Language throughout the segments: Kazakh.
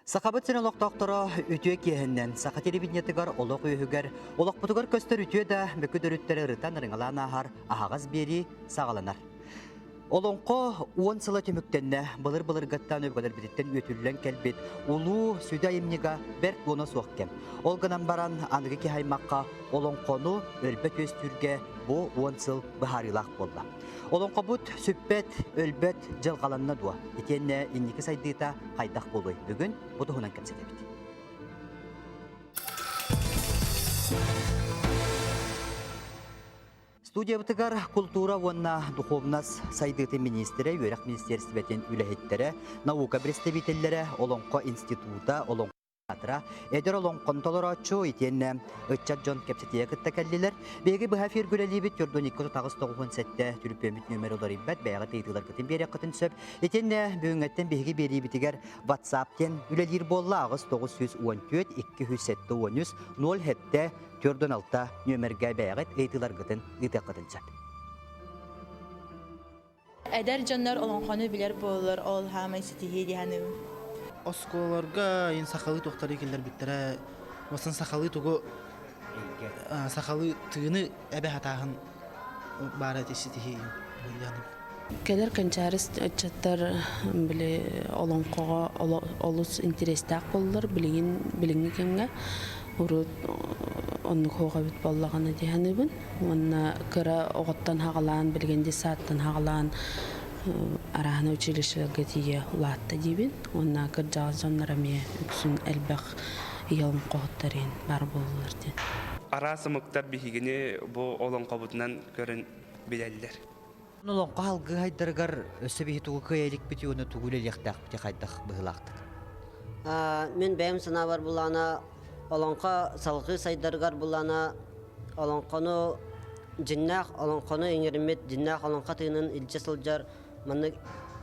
Сақабыт сен олық доқтора үтіе киһіннен, сақа телевидениятыгар олық үйігер, олық бұтығар көстер үтіе да мүкі дөріттері рытан рыңалан ағар, ағағыз бері сағаланар. Олонқо 10 сыла түміктенне былыр-былыр гаттан өбгілер бітеттен өтілілен кәлбет, улу сүді емнега бәрк оны соқкен. Ол гынан баран анығы ке хаймаққа олонқону өлбет өстүрге бұ 10 сыл бұхарилақ болды. Олонқо бұд сүппет, өлбет жылғаланна дуа. Етенне иннекі сайдыйта қайдақ болуй. Бүгін бұды ғынан кәмсетебет. Студия бытыгар культура вонна духовнас сайдыты министрі, өрек министерстветін үләхеттері, наука представителлері, Олонқо института, Олонқо атыра, әдір Олонқон толырачу етенне үтчат жон кепсетия кітті кәлілер. Беге бұға фергүләлебет түрден 2-9 сәтті түріппемет нөмір олар имбәт, бәяға тейділер кітін берек қытын сөп. Етенне бүйіңеттен беге бері бітігер WhatsApp-тен үләлер болла ағыз 914-207-13 0 хетті түрден алта нөмірге бәяғыт ейтілер кітін үті қытын сөп. Әдәр жандар Олонқоны білер болыр, ол хамай сетихи дияны. Осколарга ен сақалы тоқтары келдер біттірі. Осын сақалы тұғы сақалы тыгыны әбі хатағын бары тесетихи дияны. Келер канчарыс чаттар биле Олонқоға олус интерестақ болдыр, билинги кенге урут онны хоға бит боллаганы дияны. Онна кыра оғыттан хағалан, билгенде сааттан хағалан арахана училищелерге тие улатта дибин. Онна кыржағы жоннараме үксін әлбәқ иялым қоғыттарен бар болулар ден. Арасы мұқтар бігіне бұл Олонқо бұтынан көрін біләлілер. Олонқо халғы хайдаргар өсі бейі тұғы көйелік біті оны тұғылы лектақ біте қайдақ бұғылақтық. Мен бәйім сына бар бұлана, Олонқо салғы сайдаргар бұлана, Олонқоны жиннақ, Олонқоны еңерімет, жиннақ Олонқо тыынын илче сылжар, манны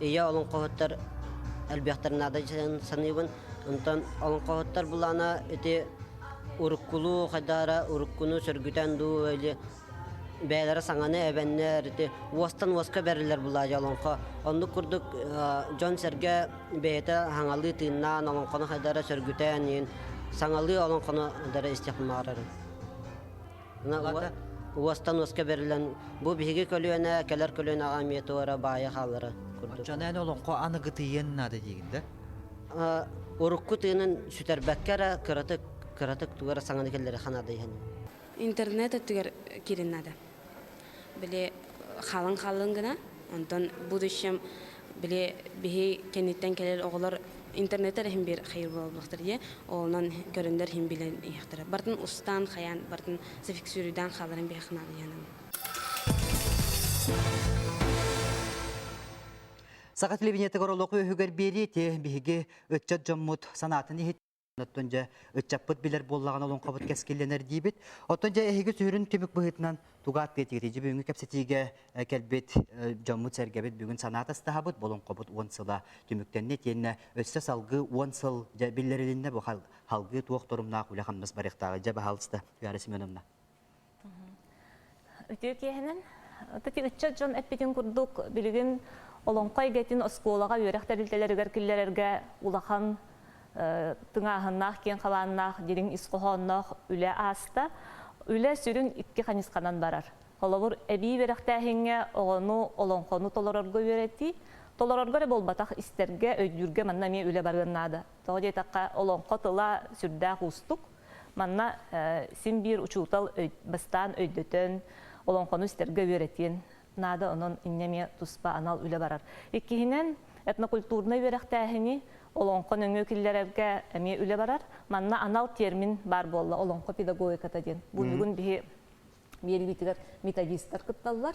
ия Олонқоғыттар әлбәқтарынада саныйбын. Онтан Олонқоғыттар бұлана өте уруккулу қайдара, уруккуну сөргүтен ду өйлі бәйлері саңаны әбәннер, уастан уаска бәрілер бұлай Олонқо. Онды күрдік Жон Серге бәйті хаңалы тыыннан Олонқоны қайдара сөргүтен, саңалы Олонқоны дәрі істеқмарары. Уастан уаска бәрілен бұл бігі көлуіне, кәлер көлуіне ағаметі ора байы қалары күрдік. Жанайын Олонқо анығы тыйын нады дегенді? Урукку тыынын сүтәрбәккәрі кыратык тугара саңаны келлері қанады ехені. Интернет өттігер керін нады. Біле қалың гына, онтан будущем біле бігі кенеттен келер оғылар интернеттер хим бир хайыр болуптыр ди. Онан көрүндөр хим билен яктыр. Бартын устан хаян, бартын зафиксируйдан халарын бехнал яным. Сақа телевидениеті көріліғі өгігер бері те бігі өтчат жоммут санатын ехет. Оттонжа өтчаппыт білер боллаған олың қабыт кәскелленер дейбет. Оттонжа әйгі сүйірін түмік бұғытынан туғат бетігеті бүгінгі кәпсетіге кәлбет жоммут сәргебет бүгін санатасты хабыт болың қабыт 10 сыла түміктенне тенне өтсі салғы 10 сыл білерілінне бұл халғы туық тұрымна құлақанмыз барықтағы жабы халысты Вяра Семеновна. Өтеу кейінен, өтчат жон әтпетін күрдік білігін олыңқай гетін осколаға өрәқтәрілтелерігер кіллерерге улахан тыңағыннақ, кен қаланнақ, дерің исқоғыннақ үлі аста, үлі сүрін икки қанысқанан барар. Қолауыр әбей беріқтәхінге оғыну олонқону толорорғы өреті, толорорғы болбатақ істерге өйдүрге манна мен үлі барғыннады. Тоғы детаққа олонқо тыла сүрдәқ ұстық, манна син бір ұчуытал бастан өйдөтін олонқону істерге өретен нады, оның иннеме тұспа анал үлі барар. Иккihinen этнокультурный беріқтәхіні Олонқо нөңі кіллерерге әме үлі барар. Манна анал термин бар болла, олонқо педагогиката ден. Бұл бүгін бері бітігер методистер күтталылар.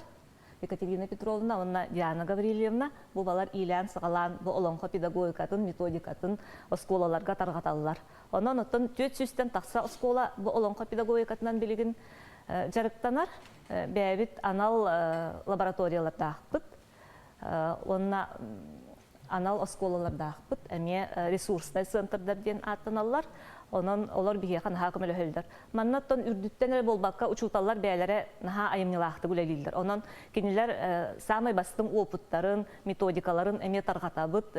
Екатерина Петровна, онна Диана Гаврилевна, бұл балар илән сығалан, бұл олонқо педагогикатын, методикатын осколаларға тарғаталылар. Онан оттан төт сүстен тақса оскола бұл олонқо педагогикатынан білігін жарықтанар. Бәбіт анал лабораторияларда ақпыт. Онна анал осколалардақпыт, әме ресурстай центрдерден аттаналар, онан олар бігеқан хакым өлі Маннаттан үрдіттен әрі болбаққа учуталар бәлері наха айымнылақты гүлелілдер. Онан кенелер самай бастың опыттарын, методикаларын әме тарғатабыт,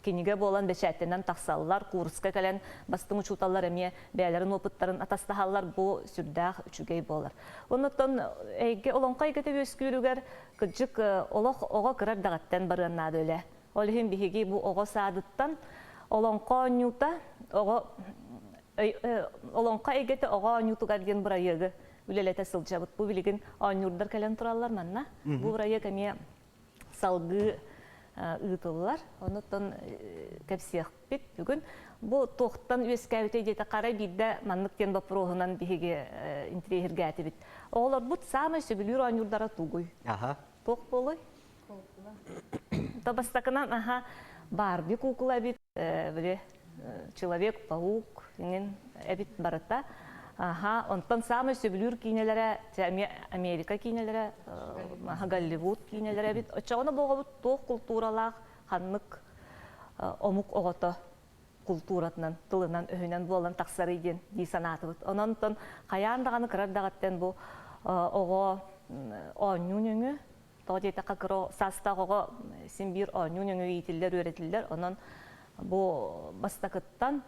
кенеге болан бәшәттенен тақсалылар, курсқа кәлен бастың учуталар әме бәлерін опыттарын атастахалар бұл сүрдәқ үчігей болар. Онаттан әйге олонқа екеті өскүрігер күджік олық оға кірар дағаттен барыннады өлі. Олығын бігі бұл оға садыттан олонқа нюта, олонқа егеті оға нютуға деген бір айығы үлелеті сылжабыт. Бұл білген анюрдар кәлен тұралар манна. Бұл бір айығы әме салғы ұйтылылар. Онықтан кәпсияқ бет бүгін. Бұл тоқтан өскәуті деті қарай бейді маннықтен бапырғынан бігі интерегерге әті бет. Оғылар бұд самай сөбілер анюрдара тұғой. Тоқ болой. Табастақынан Барби кукла бит, Человек-паук, әбит барыта. Онтан самый сөбілер кейнелері, Америка кейнелері, Голливуд кейнелері бит. Очағына болға бұд тоқ культуралақ, қанлық омық оғыты культуратынан, тылынан, өйінен болан тақсары еден дей санаты бұд. Онантан қаяндағаны қырардағаттен бұл оға оңын өңі, Тоғдейті қақыры састағыға сенбір оңын өңі етілдер, өретілдер. Онан бұл бастақыттан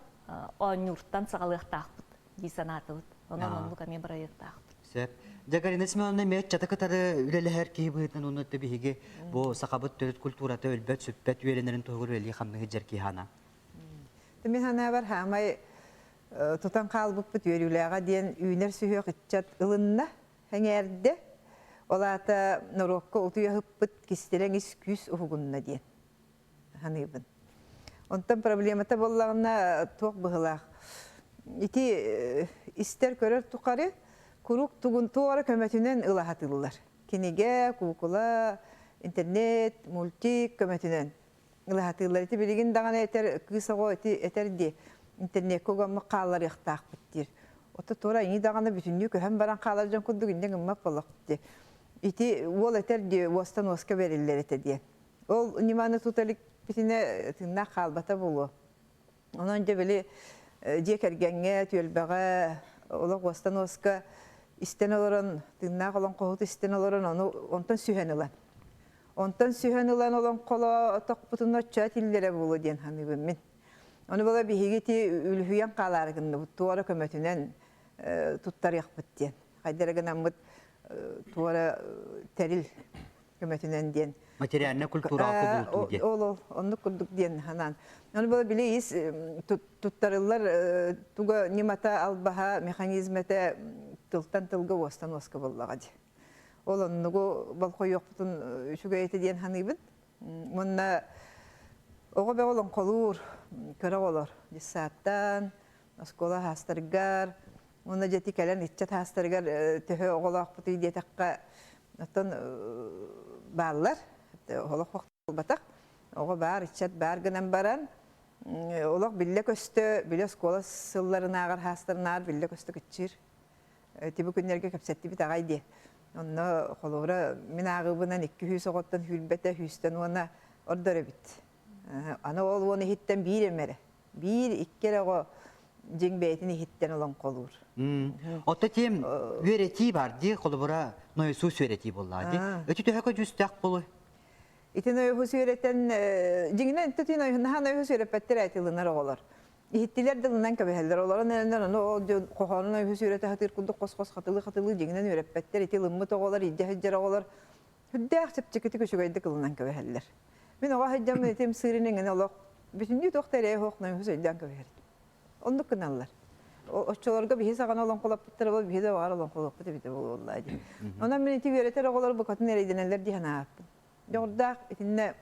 оңырттан сағалықтақпыд, дейсанаты бұд. Онан оңлы кәме бір айықтақпыд. Сөп. Дәгәрін әсмәліне мәт жаты қытары үлелі әр кейі бұғытын оны өтті бігі бұл сақабыт төліт культураты өлбәт, сөпбәт үйерінерін тұғыр өлі қамнығы жер кей хана. Мен хана бар хамай тұтан қалбып бұт өріліға дейін үйнер сүйі қытчат ылынна әңерді. Олата норокко утуя хыппыт кистерен ис күс угунна дien. Ханыбын. Онтан проблемата боллагына тоқ быгылак. Ити истер көрөр туқары курук тугун туара көмөтүнөн ылахатылар. Кинеге, кукула, интернет, мультик көмөтүнөн ылахатылар. Ити билигин дагана этер кысого этерди. Интернет когамы калар яктак биттир. Ото тора ини дагана бүтүннү көһөм баран калар жан кудугүндө гыммап болокти. Ити ол этерди остан оска берилер этеди. Ол униманы туталик битине тынна калбата болу. Онон жебели жекергенге түөлбөгө олог остан оска истен олорон тынна колон кохут истен олорон ону онтон сүйөнүлан. Онтон сүйөнүлан олон коло токпутуна чатиллере болу ден ханыбын мен. Оны бола бихигити үлүхүйөн каларыгын туара көмөтүнөн туттар якпыт ден. Кайдереген амыт туара терил көмөтүнөн ден. Материальна культура кубулту ден. Ол онну курдук ден ханан. Оны бола билейис туттарылар туга немата албаха механизмете тылтан тылга остан оска боллага ди. Ол оннугу балкой йокпутун шугайты ден ханыбын. Монна ого бе олон колур көрө олор. Дисаттан оскола хастаргар Оны жети кәлен итчат хастаргар төһө оголақ бутый детаққа оттан баллар олақ вақт батақ оғы бар итчат бар гынан баран олақ билле көстө билле скола сылларын ағар хастарынар билле көстө күтчир тибі күннерге көпсетті бит ағайды онны қолуыра мен ағыбынан 200 оғыттан хүлбеті хүстен оны ордары бит аны ол оны хиттен бір емері бір иккер оғы жеңбейтini hitten olan kolur. Otta tiyem öğretiyi vardı, kolubura noyusuz öğretiyi bolladı. Ötü tühaka cüstak bolu. İti noyusuz öğreten, jinginen tütü noyusuz öğretpettir aytılınlar oğlar. İhittiler dilinden köbeheller oğlar. Nelenler o kohanın noyusuz öğreti hatır kunduk kos katılı jinginen öğretpettir. İti lımıt oğlar, idde oğlar. Hüdde akçıp çıkıtı köşügaydı kılından köbeheller. Ben oğa hıccam etim sığırının oğlar. Bütün yu doktoraya hoq noyusuz öğreten köbeheller. Onu kınarlar. Oççularga bir his ağan olan kolapıtları var, bir his var olan kolapıtı bir de olaydı. Ondan ben iti öğretir oğlar bu katın nereydineler diye ne yaptım. Jordak, itinne,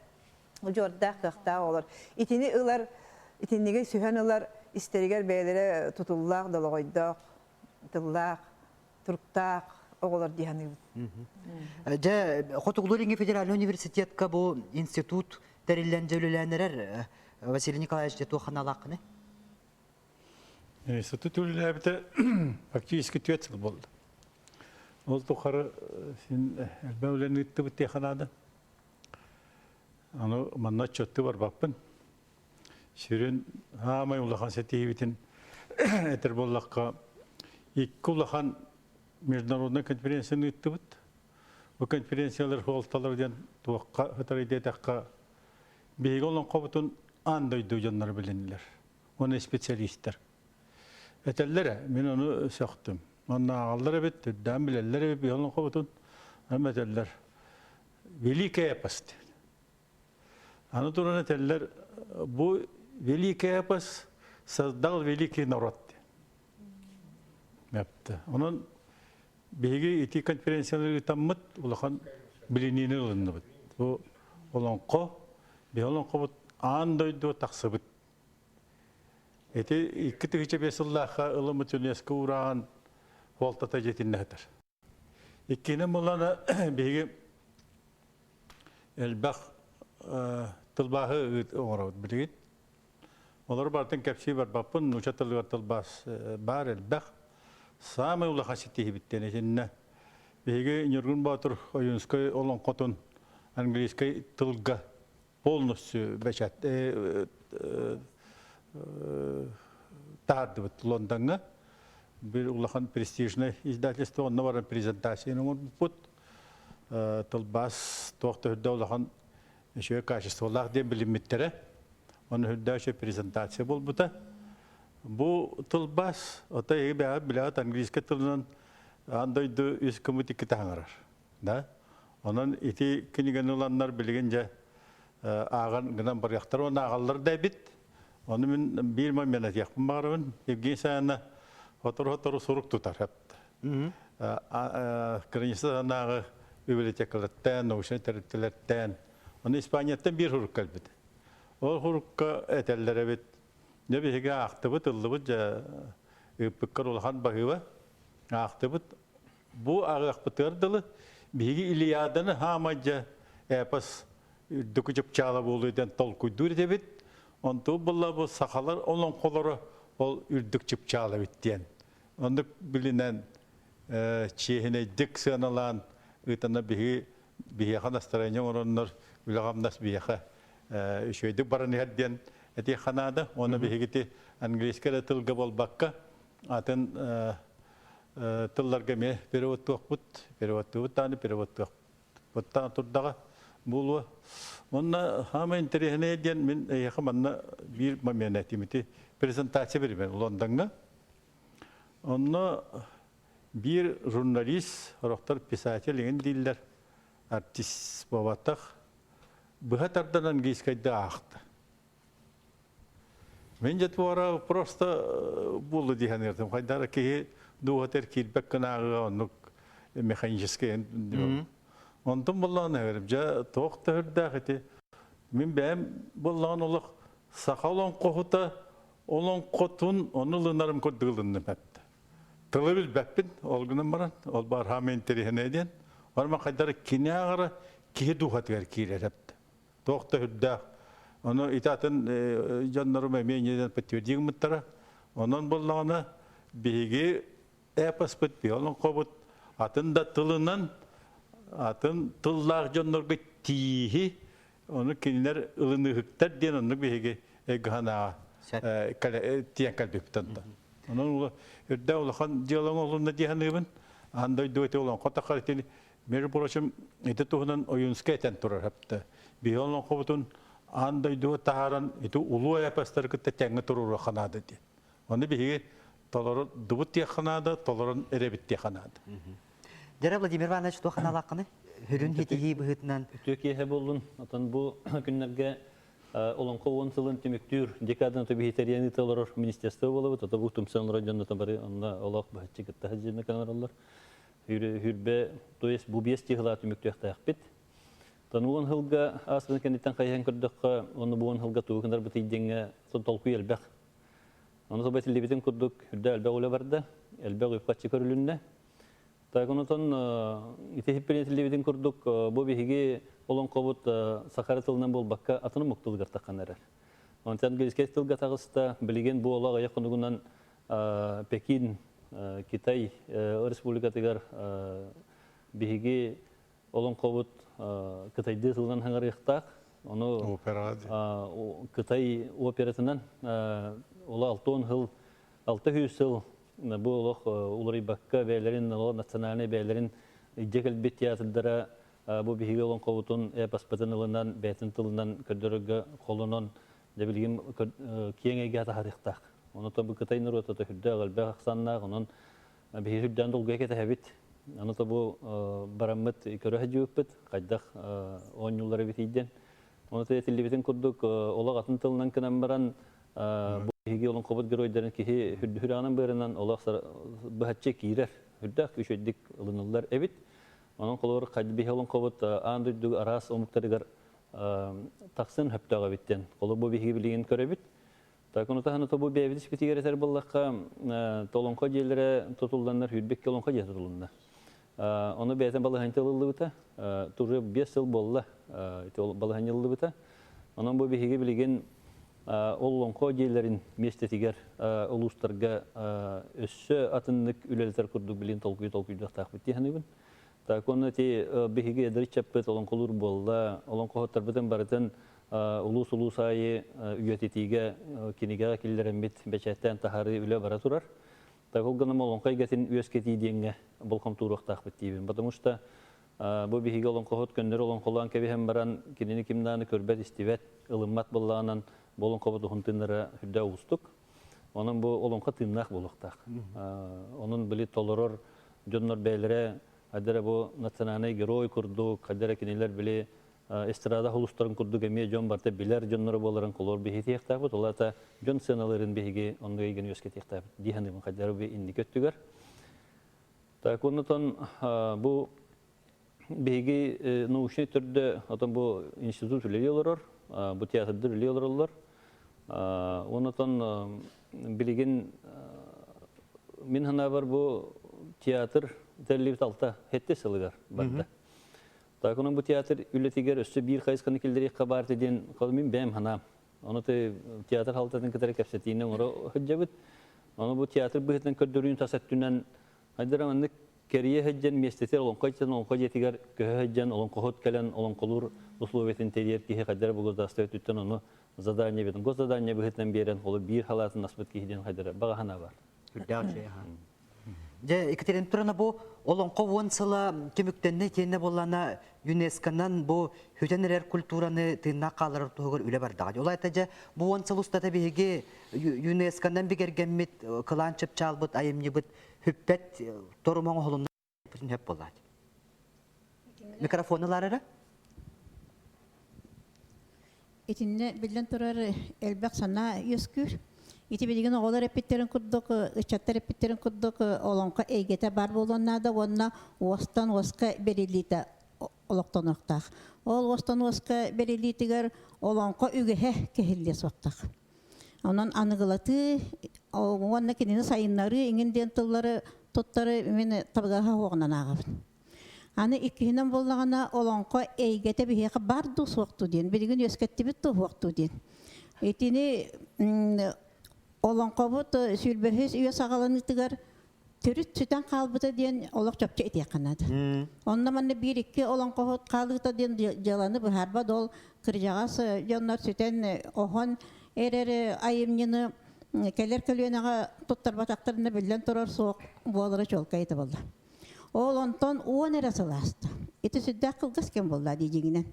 jordak kıhta olur. İtini ılar, itinliğe sühen ılar, isteriger beylere tutullak, daloydak, tıllak, turktak, oğlar diye ne yaptım. Xotuqluringi Federal Üniversitetka bu institut terillencelülenerer Vasily Nikolaevich Tuxanalaqını. Институт үліләбіті фактически 4 жыл болды. Ол тұқары әлбәулен үтті бітте қанады. Аны манна чөтті бар бақпын. Шүрін хамай улахан сәтейбетін әтір боллаққа екі улахан международный конференцияны үтті бұд. Бұл конференциялар қолталардан туаққа ғытар едетаққа бейгі олон қобытын андойды жанлар біленілер. Оны специалисттер. Әтәлләрі, мен оны сөқтім. Манна ағалар әбет, үддән білелер әбет бейгі олон қобытын. Әмәтәлләр. Великая эпост. Аны туран әтәлләр, бұл великий эпос создал великий народ. Onun begi iti konferensiyaları tammet ulakan bilinini ılındı bit. Bu olan ko, bir olan ko bit andoydu taksıbit. Eti iki tıkıca besullah'a ılımı tüneske uğrağın voltata jetinnedir. İkkinin bulana begi elbaq tılbahı uğrağıd bilgit. Onlar bartın kapsi var bapın, uçatılgar tılbas bar elbaq. Самый улахан сетихи биттен этинне. Беге Нюргун Батыр Оюнской олон котон английской тылга полностью бечат тарды бит Лондонга. Bir улахан престижный издательство, онна бара презентацияны бут. Тылбас тоқты хүдді улахан еще качестволах ден билимиттере. Оны хүдді еще презентация бол бута. Bu tılbas, ota iyi bir bilat İngilizce tılının andaydı üst komitik tanırar. Da, onun iti kinigen olanlar bilgince ağan gınan bir yaktar onu ağallar da bit. Onu min bir menet yakın bağırın. Evgen sayana hotor soruk tutar hep. Kırıncısı anağı biblioteklerden, noşen terörlerden. Onu İspanya'dan bir huruk kalbid. O hurukka etellere bit. Ne bir hege aktıbıt, ıllıbıt ya pıkkar olhan bahıva aktıbıt. Bu aktıbıtırdılı bir hege İliyadını hamaca epas dökücüp çağla boluydan tol kuydur debit. Ontu bulla bu sakalar onun kolları ol ürdükçüp çağla bittiyen. Onduk bilinen çiğhine dik sığınalan ıtana bir hege kanastarayınca onlar ülağamdas bir hege şöydik barını heddiyen Eti Kanada, onu bir hikiti İngilizce tılga bol bakka, atın tıllarga me perivattuak but, perivattuak tani perivattuak butta turdaga bulu. Onna hama interihne diyen min yakamanna bir mamenetimiti prezentasiya berimen Londonga. Onna bir jurnalist, rohtar pisateligin diller, artist babatak, bıhatardan İngilizce ağıktı. Менде твора просто булы дигән ярдәм. Хайдар ки дуһатер килбәк кенә онук механический. Онтон булланы берип, жа токтырда хәте. Мин бәм булган улык сакалон кохута, олон котун, онылынарым көддүлүнне бәпте. Тылы бил бәппин, ол гынан баран, ол бар хамен терехне ден. Барма хайдар кинягара ки дуһатер килерәпте. Токтырда Onu itaatın canlarım emeğinden petiyodiğim muttara. Onun bulağına bilgi epaspet bir olan kobut. Atın da tılından atın tıllar canlarga tihi. Onu kinler ılını hükter diyen onu bilgi egana tiyan kalbi bitanda. Onun ürde olağan diyalog olunda diyen evin. Anday duete olan kota karitini. Meri burasım ite tuhunan oyunska eten turar hepte. Bir olan kobutun Andaydı taharan itu ulu yapastar kıta tenge turur kanadı diye. Onu bir tolerant dubut diye kanadı, tolerant erebit diye kanadı. Jara Vladimir Ivanoviç to kanalakını hürün hetihi bıhıtnan. Türkiye bolun. Atan bu günlerge olan kovun sılın tümüktür. Dekadan tabi hiteriyanı toleror ministerstvo bolu. Tata bu tümsen radyonda tabari onda Allah bahçe kıta hacine kanarlar. Hürbe toyes bu bies tihla tümüktür yakbit. Tanıwan hılga aslında kendinden kayhan kırdık onu bu hılga tuğundar bitidinge tolku elbaq. Onu sobat libiten kırdık hüdde elbaq ola barda elbaq yufqat çıkarılınne. Taykonutan itehippenet libiten kırdık bu bihigi olan qobut sakaratılından bol bakka atını muktulgar taqanlar. Ondan gelişket tılga tağısta bilgen bu ola yakınıgından Pekin Kitay Respublikatigar bihigi olan qobut Kıtaydı tıldan hangar yıqtaq, Onu Опера. Кытай операсынан ола 600 жыл bu олох уларыбакка бәйләрин, национальный бәйләрин җекел бит театрдара бу биһиге олон ковутун паспортын ылынан бәтин тылынан көдөргө колунан дәбилгем киеңеге тарихтак. Оны табы Кытай нурота төһүдә галбә хсанна гонон биһирдән долга кете хәбит. Аны табу бараммыт көрә җүппет, кайдах 10 еллары бит идән. Оны телевизион курдук олак атын тылынан кенәм баран бу биһиге олон ковут геройдарын кихи хүддүранын бырынан олак бахатчы кирер. Хүддәк үчөддик ылынылар эбит. Onun kolor kadbi halon kovut andırdığı aras omuktarıgar taksın heptağa bitten. Kolu bu bihi bilgin körebit. Takonu tahanı tobu bir evdiş biti gereter ballakka tolonka jelere tutuldanlar hüdbek tolonka jel tutuldanlar. Onu beyten balıhanyalı bita. Turu 5 yıl bolla balıhanyalı bita. Onun bu bihi bilgin olonka jellerin mestetiger uluslarga össü atınlık üleler kurdu bilin tolkuyu da takbitti hanıbın. Takonu ti bihiге ederi çapet olan kolur bolla, olan kohotar biten barıtan ulus ayı üyetitiğe kinige killerin bit beçetten taharı üle bara turar. Takol ganam olan kaygetin üyesketi diyenge bolkam turuq takbit diyebin. Потому что bu bihiге olan kohot gönleri olan kolan kebi hem baran kinini kimdanı körbet istivet ılımmat bollağından bolon kohot uhuntınlara hüdde ulustuk. Onun bu olan katınnak boluqtaq. Onun bili toloror jonlar beylere Adara bu nasyonal geroi kurdu, kadara kiniler bile estrada hulusların kurdu gemiye jon barta biler jonları bolaran kolor bihiti yaktabı. Olata jon senaların bihigi onu geni yosket yaktabı. Dihanım kadara bir indi kötüger. Takonutan bu bihigi nuşne türde atan bu institut üyeliyorlar, bu tiyatrda üyeliyorlar. Onutan bilgin min hana var bu tiyatr Terlivit alta hette salıgar barda. Takunun bu tiyatr ületiger üstü bir kayıs kanıkilleri kabart edin kalmin benim hanam. Onu te tiyatr haltadın kadar kapsatine onu hıccabıt. Onu bu tiyatr bıhıtın kördürüyün tasattünen haydaramanlık keriye hıccan mestetir olan kaçtan olan kacetiger köhe hıccan olan kohot kalen olan kolur usluvetin teriyer ki haydara bu gözde astığı tütten onu zadanya bedin. Göz zadanya bıhıtın bir yerin kolu bir halatın nasbet ki hidden haydara. Bağa hana var. Hüdda şey ha. Екатерина Петровна, bu олонқо онсыла кеміктенне тенне болана ЮНЕСКО-нан bu hütenerer kulturanı tığına қалырыр тұғыр үлі бардығы. Олай тәжі, bu онсыл ұстата бейге ЮНЕСКО-нан бігергенмет қылан чып чалбыт, айымны бұт, хүппет, торумон олымна хөп болады. Микрофонылары? Etinde bilden turar elbek sana yüzkür. İti bilgin oğlar repitlerin kudduk, ıçatlar repitlerin kudduk, olanka eygete bar bolanlar da onna ostan oska belirliydi olaktan oktaq. Ol ostan oska belirliydiger olanka ügehe kehilli soktaq. Ondan anıgılatı, onna kendini sayınları, ingen dentılları, tutları meni tabgaha hoğunan ağabın. Anı ikihinen bollağına olanka eygete biheke bardu soğuktu diyen, bilgin yösketti bitti soğuktu diyen. Etini olan qabut sülbehis üye sağalanıtıgar törüt süten qalbıta diyen olaq çöpçe eti yakanadı. Ondan manne bir iki olan qabut qalıqta diyen jalanı bu harba dol kırjağas jonlar süten ohon erer ayımnyını keller kölüyenağa tuttar bataklarını bilden turar soğuk boğalara çolka eti boldu. Ol ondan uğun erasılastı. Eti süddek kılgız ken boldu diyeceğinden.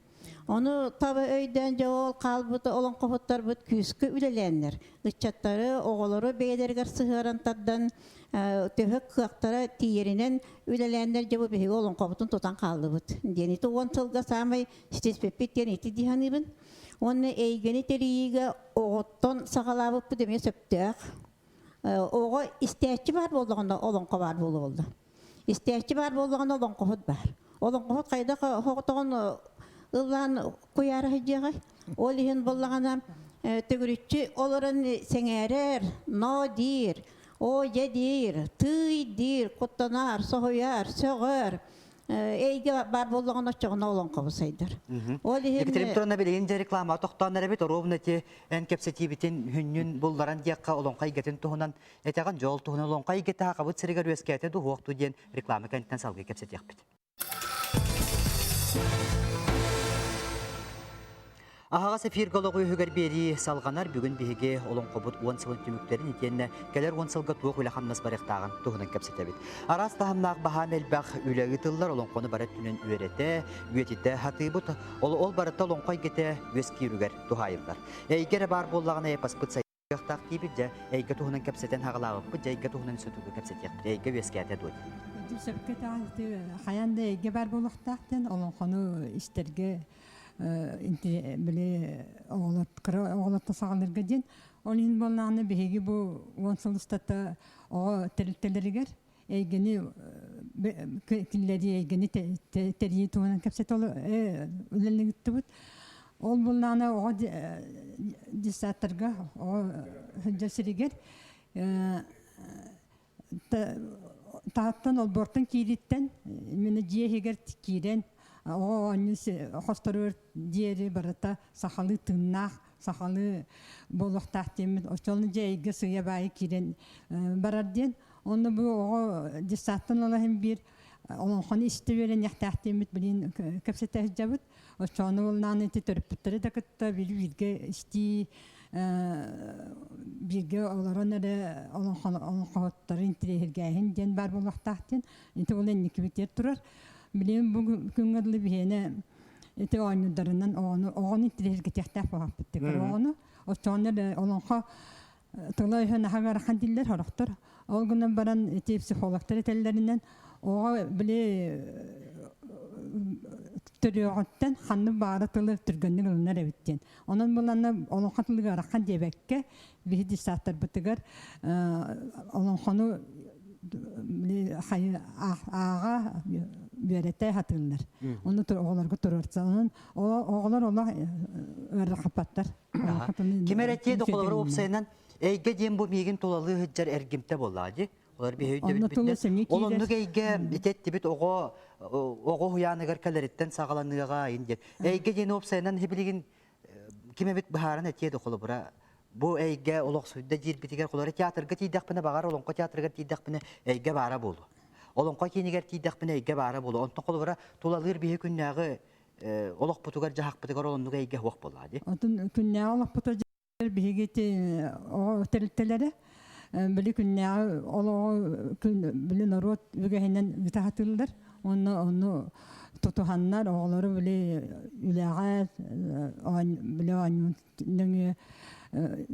Onu tabi öyden jol qalbıta olan kohuttar bit küskü ülelenler. Içatları, oğulları beylerger sıhırantardan töhök kıaqtara tiyerinen ülelenler jabı behi olan kohutun tutan qaldı bit. Deniti on tılga samay stespepit deniti dihanibin. Onu eygeni teriyiga oğuttan sağalabıp bu demeye söptük. Oğu istihçi var bolduğunda olan kovar boldu. İstihçi var bolduğunda olan kohut var. Olan kohut kayda hoğutağın Ulan koyarı hıcığı, olihin bollağına tügürüçü olurun senerer, no dir, o yedir, tıy dir, kuttanar, soğuyar, soğur, eygi bar bollağına çoğuna olan kabusaydır. Екатерина Петровна білейінce реклама тоқтаныр бет, ровно те ән кепсети бітін хүннін болларан дияққа олонқай гетін тұғынан, әтеған жол тұғынан олонқай геті хақабыт сірігер өскәті ду хоқту ден реклама кәнттен салғы кепсети бит. Аһаға сефир гологу үһүгер бери салганар бүгүн биһиге олон кобут 10 сылын түмүктерин итенне келер 10 сылга туох үлаханнас барыктаган туһунан кепсетебит. Арас тахамнак баһам элбах үлеги тыллар олон кону барат түнен үерете, үетите хатыбыт ол баратта олон кой кете өс кирүгер тухайылдар. Эйгере бар боллагына эпаспыт сайыктак тибит же эйге туһунан кепсетен хагалабыт же эйге туһунан сөтүгө кепсетек. Эйге өскәтә дут. Дисепкет алты хаянда эйге бар болактактан олон кону истерге биле оғлатта сағалырға ден. Оның болнағаны бейгі бұл онсылыстата оға тәрілтелерігер, әйгені кіллері әйгені тәрейі туғынан кәпсет олы үлелігітті бұд. Ол болнағаны оға дисаттарға оға хүнжасырігер. Тағаттан ол бортын кейреттен, мені жиегер кейрен, Оннус хостарыр диери барата сахалы тыннах, сахалы болохтах темит, очолны жайга сыя бай кирен барарден. Онны бу ого дисаттан олахым бир олонхон истебелен яхтах темит билин кепсетэх жабыт. Очоны олнаны ти төрпүттөрү да кытта бирге исти бирге олорон эре олонхоттарын тирехиргәһин ден бар болохтахтен. Инте олен никибитер турар. Билем бу күнгөрлү бихене эте ойнударынан оonu тирерге тяхтап бапты. Оonu очонер олонха тылай хана хагар хандиллер характер. Ол гынан баран эте психологтар теллеринен ого биле төрөттен ханны бары тылы түргөннү гылнар эбиттен. Онун буланна олонха тылга ракан дебекке бихди саттар бутыгар олонханы аға берете хатылар. Оны оғларга турарсанын, оғлар ола ыррахапаттар. Кимеретти доколор опсайнан эйге дем бу меген толалы хыджар эргимте боллади. Олар бейдебит битне. Олонну гейге итетти бит ого хуяныгар калереттен сагаланыга инде. Эйге ден опсайнан хибилигин кимебит бахаран этти доколора Бу эйге олох суйда жир битигер колары театрга тийдакпына багар олонко театрга тийдакпына эйге бара болу. Олонко кинигер тийдакпына эйге бара болу. Онтон колбара тулалыр бие күннәгы олох бутугар жахак битигер олоннуга эйге хуак боллади. Отун күннәгы олох бутугар бигети о терилтелере били күннәгы олох күн били народ үгәһеннән гитахатылдар. Онны тутуханнар оглары били үләгә били анны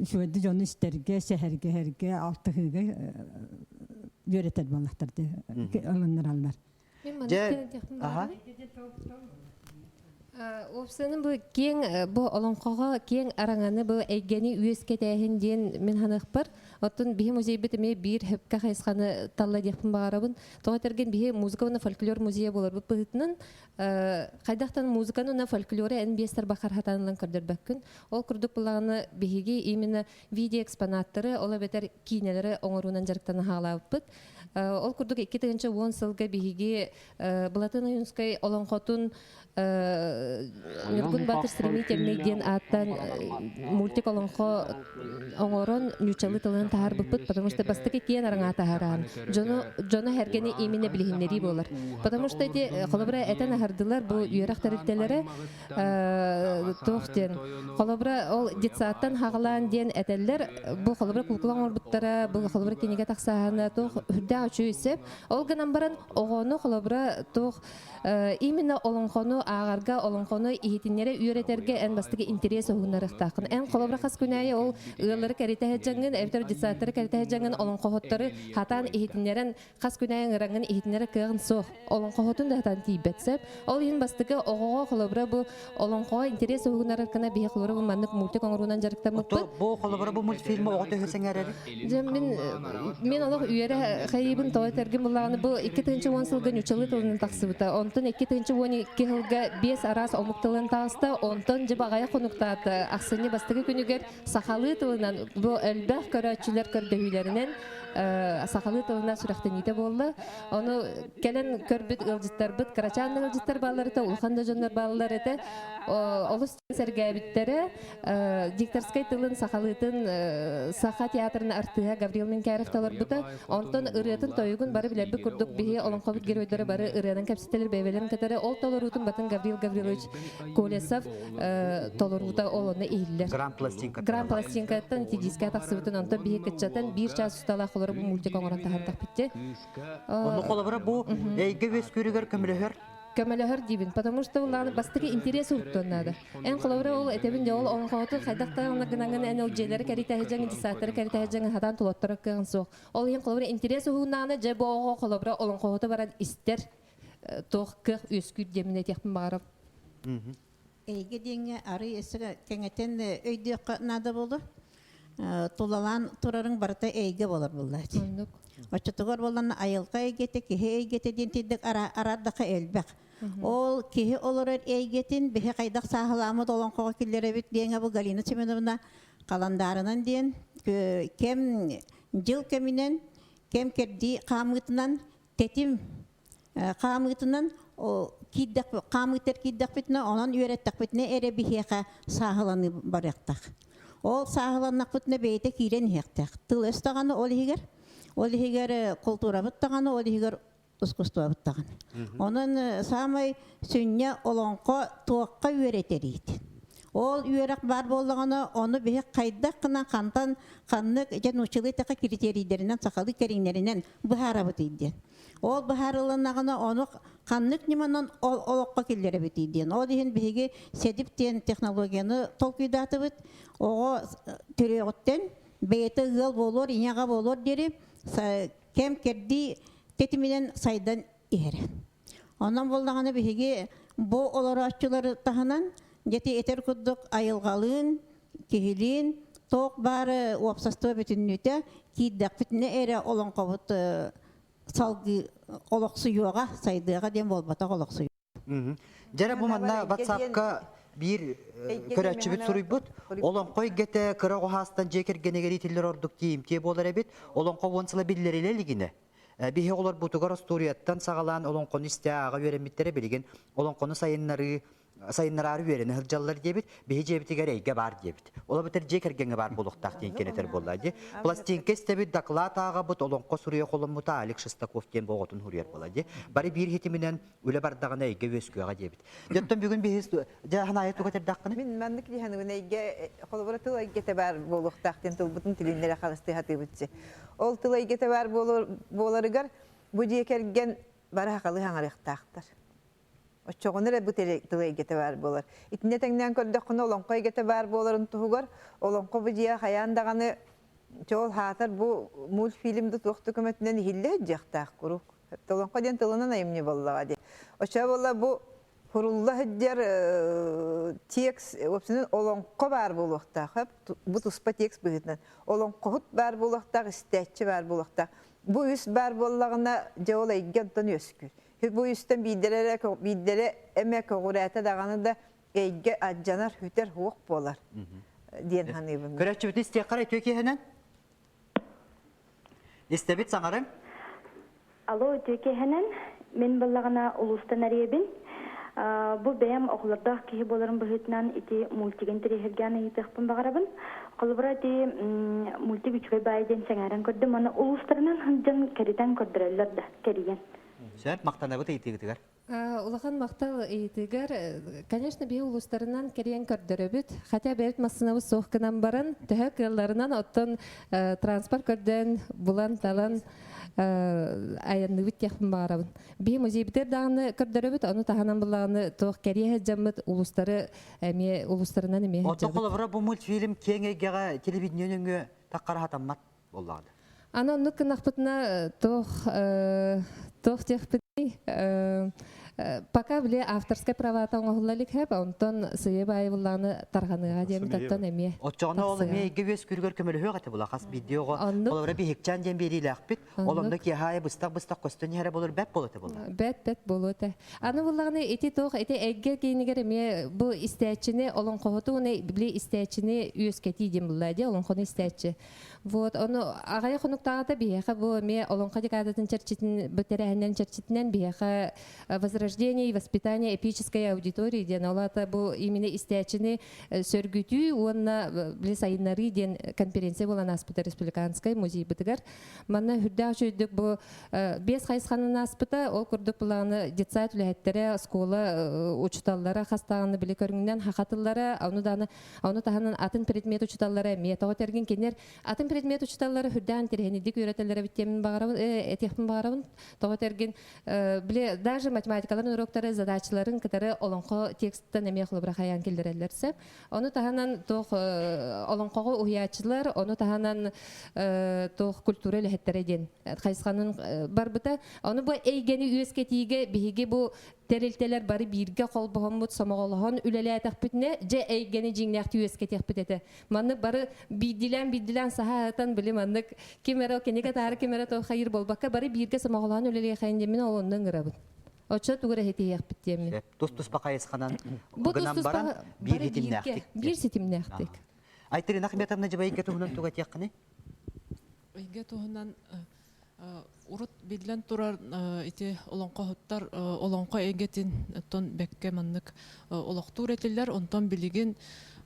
şöyle canı isterge, seherge, altıhıge yöreter balaktardı. Alınlar alırlar. Опсының бұл кен бұл олонқоға кен араңаны бұл әйгені үйескетәйін ден мен ханық бар. Оттың бігі музей бітіме бір хөпқа қайсқаны талла декпін бағарабын. Тоғатырген бігі музыканы фольклор музейі болар бұл бұғытының. Қайдақтан музыканы фольклоры әнбестер бақар хатанылан көрдір бәккін. Ол күрдік бұлағаны бігіге именно видео экспонаттары, ола бетер кейнелері оңыруынан жарықтаны ғалауып бұд. Ол күрдік 2-10 сылға бігіге бұлатын ұйынскай олонқотын Нюргун Батыр стремительный аттан мультик олонхо оңорон нючалы тылын тахар быппыт, потому что бастыки киен араңа тахаран. Жоно хергени именно билигиннери болар. Потому что эти холобра этен ахардылар бу юрак тарифтелери тохтен. Холобра ол детсаттан хагалан ден этеллер бу холобра кулкулан орбуттара, бу холобра кинеге таксахана тох хүрдә очуйсеп, ол гынан баран огону холобра тох именно олонхону ағарға олонхону ихитиннері үйретерге ән бастығы интерес оғынарықтақын. Ән қолабрақас күнәйі ол ұғылары кәрітәхе жаңын, әвтер детсаттары кәрітәхе жаңын олонхоғыттары хатан ихитиннерін қас күнәйін ғыраңын ихитиннері кығын соқ. Олонхоғытын да хатан тейбетсеп. Ол ең бастығы оғыға қолабра бұл олонхоға интерес оғынарықына бейе қолабра бұл маңдық мультик оңыруынан жарықтамық бұл. Бұл қолабра бұл мультфильмі оғыты өсің әрәрі? Мен олық үйері қайыбын тоғытырген бұлағаны бұл 2-10 сылғын үчілі тылының тақсы бұта. Онтын 2-12 жылға 5 арас омуктылын тағысты, онтын жыбағая қонуқтаты. Ақсыны бастығы күнігер сақалы тылынан бұл әлбәқ көрәтшілер көрдігілерінен сақалы тылына сұрақтын ете болды. Оны кәлін көрбіт ғылжыттар бұд, қарачанның ғылжыттар балалар еті, ұлқанды жонлар балалар еті, олыс сәргәбіттері дикторскай тылын сақалытын сақа театрын артыға Гаврил Менкәрівталар бұты, онтын ұрыятын тойығын бары білербі күрдік бігі олың қобыт геройдары бары ұрыяның кәпсетелер бәйбелерін кәтәрі ол талар ұтын батын Гаврил Петрович Колесов толорута олоны ииллер. Гран пластинкаттан тидиска тахсыбытын онто бие кытчатын бир час устала холор бу мультик оңорон тахардак битте. Оны колобра бу эйге вескүрүгөр көмөлөһөр. Көмөлөһөр дибин, потому что уланы бастыгы интерес уттоннада. Эн колобра ол этебин де ол оңхоты хайдактаган гынаган эн ол желер карита хежен дисатыр карита хежен хадан тулоттор кын сок. Ол ен колобра интерес уунаны же боо колобра олонхоты баран истер тохкы өскүр демине техпин барып. Эйге деңе ары эсеге кеңетен өйдөк нада болду. Тулалан турарың барта эйге болар буллар. Очотугар болан айылга эйгете кеhe эйгете дентидик араддакы элбек. Ол кеhe олорор эйгетин бехе кайдак сахаламы долон кого киллере бит деңе бу Галина Семеновна календарынан ден кем жыл кеминен кем керди камытынан тетим камытынан киддак камытер киддак битне онан үйреттак битне эре бихеха сахаланы барактак. Ол сахаланнак битне бейте кирен хектак. Тыл эстаганы ол хигер культура биттаганы ол хигер искусство биттаганы. Онан самай сүнне олонко туакка үйретерит. Ол үйрек бар болғаны оны бе қайдақ қына қантан қанны жанушылы тақа критерийлерінен сақалы кәріңлерінен бұхара бұтейден. Ол бұхарылынағына оны қаннық неманан олыққа келдері бұтейден. Ол дейін беге седіптен технологияны толкүйдаты бұт. Оғы түреғыттен бейті ғыл болыр, инеға болыр дері кем керді тетімінен сайдан ері. Онан болғаны беге бұл олар ашчылары тағынан Дети этер куддук айылгалын, кихилин, тоқ бары уапсасты бүтіннүйті, кейддақ бүтіне әрі олон қабыт салғы олықсы юаға, сайдыға дем болбата олықсы юаға. Жәрі бұманна WhatsApp-ка bir körәтчі бүт сұруй бұт, олон қой геті кыры қоғастан жекергенегер етілер ордық дейім теп олар әбет, олон қой онсыла білдерелі лігіне. Бихе олар бұтығар студияттан сағалан олон қоны істе аға өреметтері білген, олон қоны sayınları verene hılcalılar diyebit, bihi cebitigar eyge var diyebit. Ola bitir cekergenge var buluqtaq deyin keneter bolladı. Plastinke istebit daklat ağa bud olonqo suriye kolun mutalik Şıstakov diyen boğutun huriyar bolladı. Bari bir hitiminen öyle bardağına eyge vösküyağa diyebit. Döttün bugün bihi jahan ayet tuğater daqını? Min mandık diyen eyge kolubara tıl eyge teber boluqtaq diyen tıl butun tilinlere qalısты hatı bütçe. Ol tıl eyge teber bolarıgar bu cekergen bari haqalı hangarıqtaqtar. Çoğunlar bu tılay gete var bolar. İtine tengden kördüğünü olonqoy gete var boların tuğugar. Olonqo bu diye hayandağını çoğul hatır bu multfilmde tuğuk hükümetinden hille edecektağ kuruk. Hatta olonqo diyen tılının ayımını bollağa diye. Oşa bolla bu hurullah edcer teks, opsinin olonqo var boluqtağ. Bu tuspa teks büyütünden. Olonqo hut var boluqtağ, istetçi var boluqtağ. Bu üst var bollağına çoğul eygen öskür. Bu üstten bildere emek oğurata dağını da eyge accanar hüter hoğuk bolar diyen hanıbım. Köretçi bütün isteyakar etiyor ki hemen? İstebit sanarım. Alo etiyor ki hemen. Men ballağına ulustan arayabin. Bu benim okullarda ki bolarım büyütünen iti multigenteri hergana yitaqpın bağırabın. Kolubra iti multi güçlü bayden sanarım kördüm. Ana uluslarından hıncan keriden kördürürler de keriyen. Sen maqtana bu teytiğidir. Улахан мақтал эйтигер, конечно, бе улустарынан керен көрдөрөбүт. Хотя бет массынабы соққынан баран, төһө кылларынан оттон транспорт көрдөн булан талан аянны бит яхын барабын. Бе музейбитер даганы көрдөрөбүт, аны таханан булаганы тоқ кере жаммыт улустары эме улустарынан эме. Отоқолобра бу мультфильм кеңегеге телевидениеңе таққарахатаммат боллады. Аны нукнахпытна тоқ техпитни пока биле авторская права таңгылалык хэп онтон сыйбай буланы тарганыга дем таттан эме. Отчоны ол эме гевес күргөр көмөлө хөгәте була хас видеого. Олар би хекчан дем бериләк бит. Олонда ки хая быстак костон яра булыр бәп болоты була. Бәт болоты. Аны булагны эти тоқ эти эгге кейнигер эме бу истәчине олон коготуны биле истәчине үескети дем булады. Олон коны истәчи. Вот, оны ағай құнықтағыда бияқа бұл ме олонқа декадатын черчитін, бұтерәхінен черчитінен бияқа возрождение и воспитание эпической аудитории ден олата бұл именно истячіні сөргүтүү, онна білес айыннары ден конференция болан аспыта республиканскай музей бұтығар. Манна хүрдәк жүйдік бұл бес қайысқанын аспыта, ол күрдік бұлағыны детсайт үләттері, скола учуталлары, қастағыны білі көріңнен хақатылары, оны тағынан атын предмет учуталлары, метаға терген кенер атын предмет учуталлары хүрдән терхенедік үйретелері біттемін бағарабын, этехпін бағарабын, тоға терген біле, даже математикаларын уроктары, задачыларын кітары олонқо тексттен әме қылыбырақ аян келдірелерсі. Оны тағынан тоқ олонқоғы ұхиятчылар, оны тағынан тоқ культура үләттері ден. Қайысқанын бар бұта, оны бұл әйгені үйескетіге бігі бұл терелтелер бары бирге қол бұғымыд самоғылығын үлелі әтәқ бүтіне, же әйгені жеңнәқті үйескетек бүтеті. Манны бары бидилен саха атын білім аннык кемері кенеге тары кемері тоқ қайыр болбаққа бары бирге самоғылығын үлелі қайындемін олонның ұрабын. Очо тугура хетиях биттеми. Тустус бакайысқанан гынан баран бир хетимнәқтик. Бир сетимнәқтик. Айтырын Ахметовна жаба иге туһунан туга тияққаны? Иге туһунан урут билен турар ити олонқо хуттар олонқо эгетин тон бекке маннык олоқтур этилер онтон билигин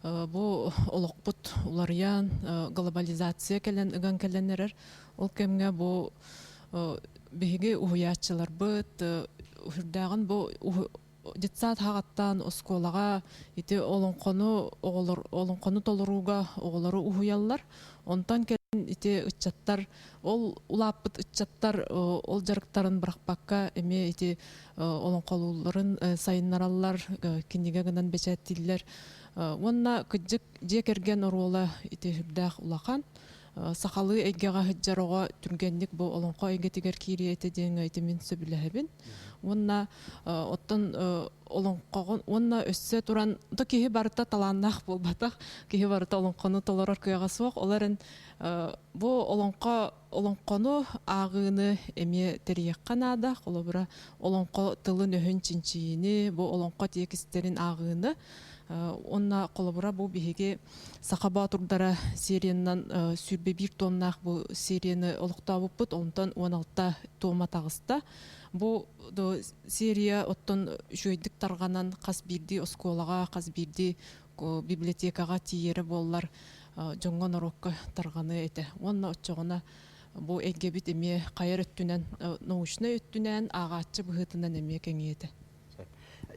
бу олоқпут уларыян глобализация келен ыган келенерер ол кемге бу биги уятчылар быт хүрдәгән бу детсат хагаттан осколага ити олонқону толоруга оголору уяллар онтан келен ити ыччаттар ол улаппыт ыччаттар ол жарыктарын быракпакка эме ити олонқолуларын сайыннараллар киниге гынан бечеттилер онна кыжык же керген орола ити хүрдәк улахан сахалы эйгега хыджарога түргенник бу олонқо эйгетигер кириете деген айтымын сөбүлэбин онна оттон олонқогон онна өссө туран то кихи барта таланнах болбатах кихи барта олонқону толорор кыяга суок оларын бу олонқону агыны эме терияққанада колобура олонқо тылын өһүн чинчиини бу олонқо тиекистерин агыны онна колобура бу биһиги сахаба турдара сериянан сүрбе 1 тоннах бу серияны олуктабыппыт онтон 16 тома тагыста бу до серия оттон жойдык тарганан кас бирди осколага кас бирди библиотекага тиери боллар жоңгон орокко тарганы эте онна очогона бу эгебит эме кайыр өттүнөн научный өттүнөн агачы быһытынан эме кеңиете.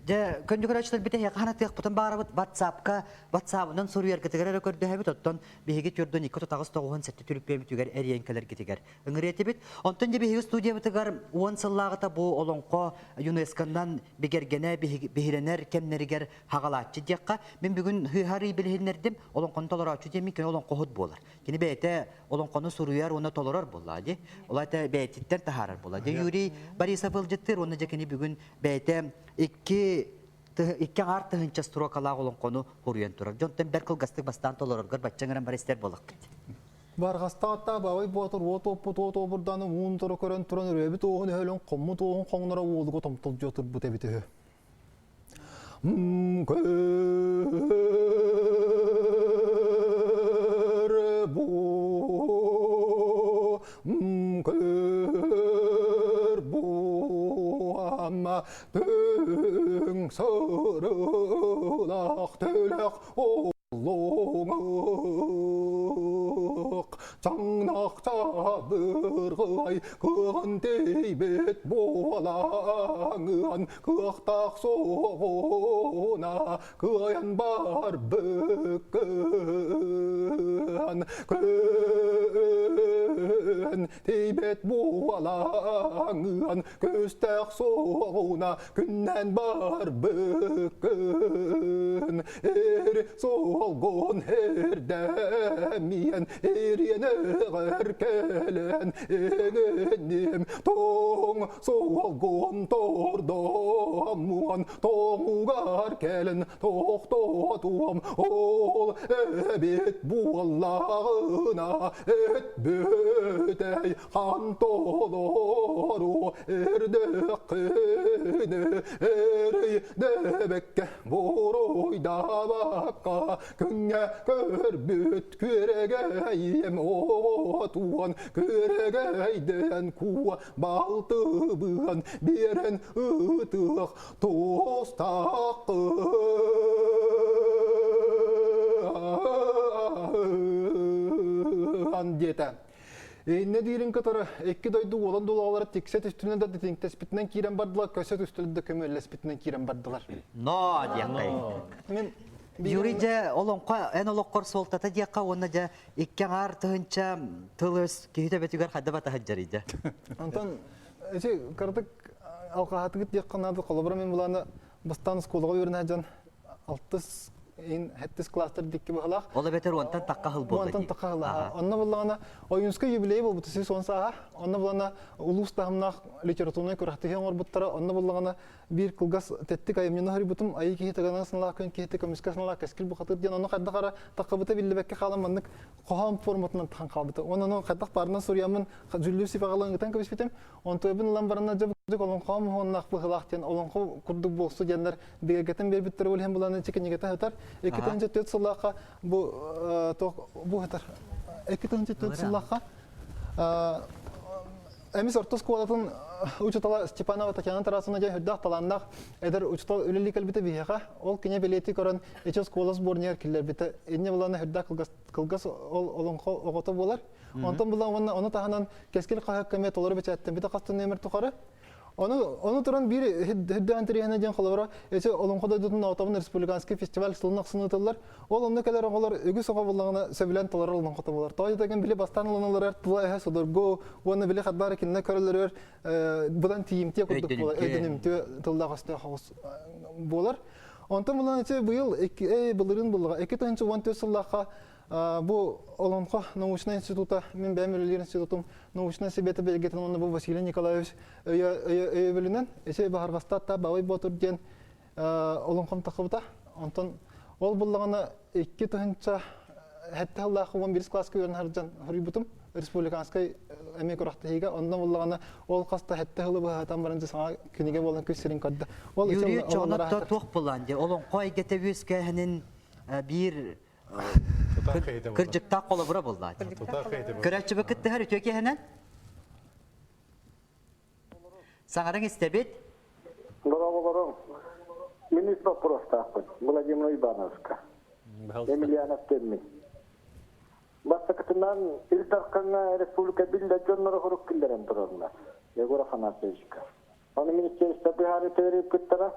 Де көндүгөрөчлөр бите ханатык бутан барабыт WhatsApp-нан сурuyar кетегер көрдөһөбүт оттон биһиги түрдөн 2-9 сетти түрүппе бүтүгер эрьенкелер кетегер. Ыңырети бит. Онтон же биһиги студия бүтүгер 10 сыллагыта бу олонко ЮНЕСКО-нан бигергене бихиренер кемнеригер хагалатчы дияққа. Мен бүгүн хыхары билһинердим олонкону толорачу деми кен олонко хот болар. Кини бете олонкону сурuyar уна толорор боллади. Олайта бетиттен тахарар боллади. Юрий Борисов жылжыттыр оны жекени бүгүн бете Икки арты хынча строкалаг олонкону хуруян турар. Жонтен беркыл гастык бастан толороргар баччаңыран баристер болак кет. Баргастаатта бабай ботор ото бурдан уун торо көрөн туран ребит оон хөлөн коммут оон коңнора уулуго томтол жотур бут эбите. Amma döng sarılaq tölaq olluğuk Çanaqca bırgıy kığın deybet bolağın Kığtaq soğuna kıyan bar bükün Kön deybet bolağın Köstaq soğuna künnen bar bükün Solgun her demiyen eriyener kelen egenim Tong solgun tordamuan Tongar kelen tohtotuam Ol ebit buallağına et bötey Kantoloro erdekine Erdebekke boroyda bakka Künge körbüt küregeyem otuan Küregeyden kuva baltıbıhan Biren ıtık tostakı Andiyeten. Ne diyelim katara, ekki doydu olan dolarları tikset üstüne de dedik tespitinden kiren bardılar, köset üstüne de kömürle tespitinden kiren bardılar. No diyakay. Yurice olonqa en olokkor soltata diyakka ona ja ikkengar tığınça tılız kihite betüger hadaba tahajjarija. Antan, kardık alqahatı git diyakka nadı kolabra men bulana bastan skolaga yürünen altız in hettis klaster dikki bahalaq. Ola beter ontan takka hıl boldu. Ontan takka hıl. Onna bulana oyunska jubiley bol butu son saha. Onna bulana ulus tahmnaq literaturuna kurahti hen orbuttara. Onna bulana bir kılgas tettik ayımyana hari butum ayı ki taganansınla kön ki komiskasınla keskil bu xatır diyen onu qadda qara taqabuta billebekke qalanmanlık qoham formatından tan qalbıta. Onu qaddaq barına Suriyamın jüllü sifaqalan gıtan kabisbitem. Ontoybun lambarına jab olan qam honnaq bıhlaq diyen olan kurduk bolsu diyenler birgeten bir bittir ol hem bulanı çekinigete hatar. İki tane töt sıllaqa bu hatar. İki tane töt sıllaqa Emis ortos kolatın uçutala Stepanova Tatyana tarafına jay hüddaq talandaq eder uçutal üleli kalbite bihaqa ol kine beleti koran eços kolas bornier killer bite enne bulana hüddaq kılgas olonqo ogoto bolar ondan bulan onu tahanan keskil qahak kamet olur beçatten bite qastın nemer tuqarı onu turan bir hüddaq antriyana jan qolora eçe olonqoda dutun Autabın Respublikanski festival sılnaq sınıtıllar ol onu keler oğlar ögü soqa bulana sebilen tolar olonqoto bolar toy degen bile bastan olanalar tuwa ehe sodor go onu bile xadbar kinne körülür budan tiyimtiye kurduk bolar edenimti tılda qasta haus bolar ondan bulan eçe bu yıl bılırın bulga 2014 yıllıqa bu olonqa научный института мен бәмелер институтум научный себеті белгетін оны бұл Василий Николаевич өйбілінен есе бағарғаста та бауай ботыр ден олонқам тақыбыта онтан ол бұллағана 2 тұхынша әтті аллақы 11 класска өрін харжан хүрібітім республиканскай әмек ұрақты хейге ондан бұллағана ол қаста әтті ғылы бұғатан барынды саңа күніге болын көстерін қадды Юрий Чоғанатта тоқ бұланды олонқа егеті өскәхінің bir kırcıkta kolabora buldu. Körəkçi bakıttı her ütüke hemen. Sağarın istebit. Здорово, министр просто Владимир Ивановска. Емельянов Темми. Бастакытынан илтарканга республика билде жоннора хорук килдерен турарlar. Егора Ханасевичка. Аны министерство бихары тереп кыттара.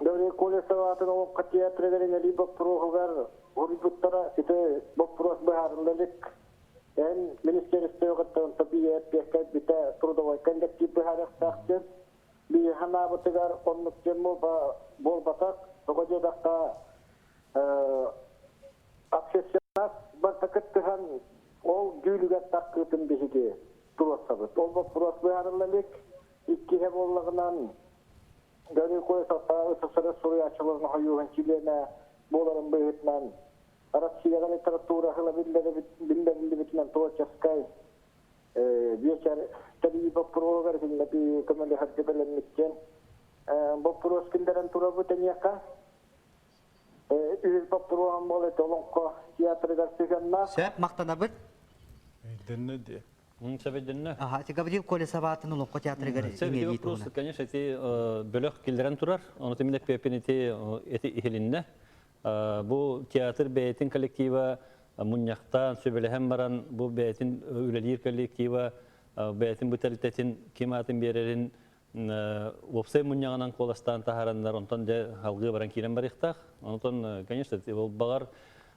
Дәүләт колледжларының оқыт театрларының либо программалар урбуттара ите вопрос бихарылык. Эн министерство гыттан табият бекет бите трудовой коллектив бихарыктакты. Би хана бутыгар онлук жемо болбатак, тогодакта аксессионас бартакыттыган ол гүйлүгө такытын бихиге турасабыт. Ол вопрос бихарылык икки боллагынан Дәүләт колледжларында СССР сурьячылыгын хаюган Чилена боларын быгытнан Россияга литература хыла билдерилди битнен Творческай вечер табиба программалар би команды хатыбелен миткен вопрос килдерен турабы теньяка по программалар толонко театрга сыганна Сөп мактанабыт. Денеде. Ага, тига бил коле сабатын улукка театрга имеди Просто, конечно, эти бөлөк килдерен турар. Оны темине пепенити эти ихилинне. Бу театр бейтин коллектива муньяктан сөбелеһем баран бу бейтин үлелир коллектива бейтин буталитетин киматын берерин вопсай муньягынан коластан тахарандар онтон же халгы баран кирен барыктак. Онтон, конечно, ол багар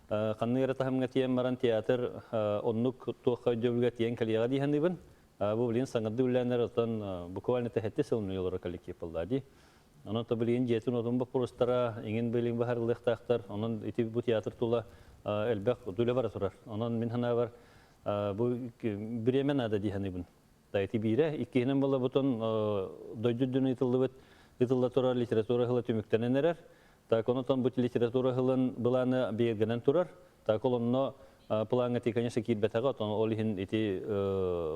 Қанныйры тахымға тиен баран театр оннук туаққа жөбілге тиен калияға дейхандыбын. Бұл білген саңырды үләнер отан буквально тәхетті сылын елора коллектив болды. Онын табылген жетін отын бұл құрыстара, еңін білген бағарлықтақтар, онын еті бұл театр тула әлбәқ дүлі бара тұрар. Онын мен хана бар, бұл біремен ада дейхандыбын. Дайты бейре, иккенен бола бұтын дойдүддін итылла тұрар литература ғылы түміктенен әрер. Так онотон бут литература хылын быланы бергенен турар. Так онно планга конечно кирбетага отон олихин ити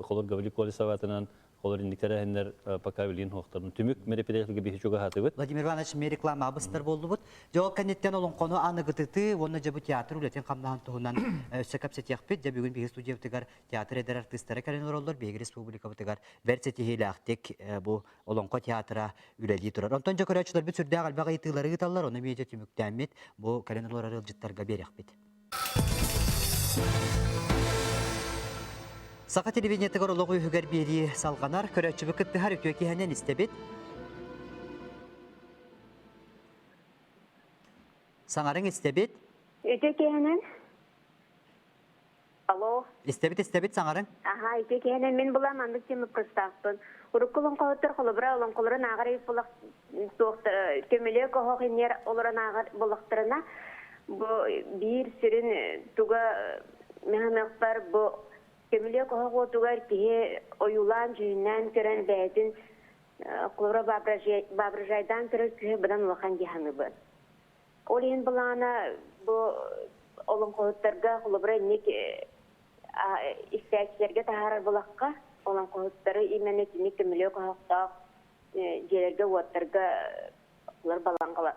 холор Гаврил Колесоватынан холор индиктерәһеннәр пока билин хохтарын түмүк мероприятиеге бихи чуга хатыбыт. Владимир Иванович мен реклама абыстар болду бут. Жол канеттен олон кону аныгытыты, оны жабы театр үлетен камнахан туһунан сөкәп сетяхпет, жа бүгүн биги студия бутыгар театр эдер артисттары кәрен ороллар, биги республика бутыгар версети хилактик бу олонко театра үлели турар. Онтон жа көрәчләр бит сүрдә галбага итылары гыталлар, оны бие түмүктәмет бу кәрен ороллар җиттәргә берәхпет. Сақа телевидениеті ғырылығы үйігер бері салғанар, көрәтші бүкітті ғар үтіөкі әнен істебет. Саңарың істебет? Үтіөкі әнен? Алло? Істебет саңарың? Аха, үтіөкі әнен мен бұлам андық темі қыстақпын. Ұрыққылын қауыттыр қолыбыра, олың қолырын ағыр еп бұлақ көмелі қоғық енер олырын ағыр бұлақтырына бір сүрін тұға мәхамеқпар бұл Кемиле коһа готугар тие оюлан жүйнән көрән бәдин кулра бабржайдан көрән көһе бидан лахан гәһәмибе. Олин булана бу олым коһтарга кулбра ник истәчләргә тахар булакка олым коһтары имене тиник кемиле коһта җеләргә ваттарга кулар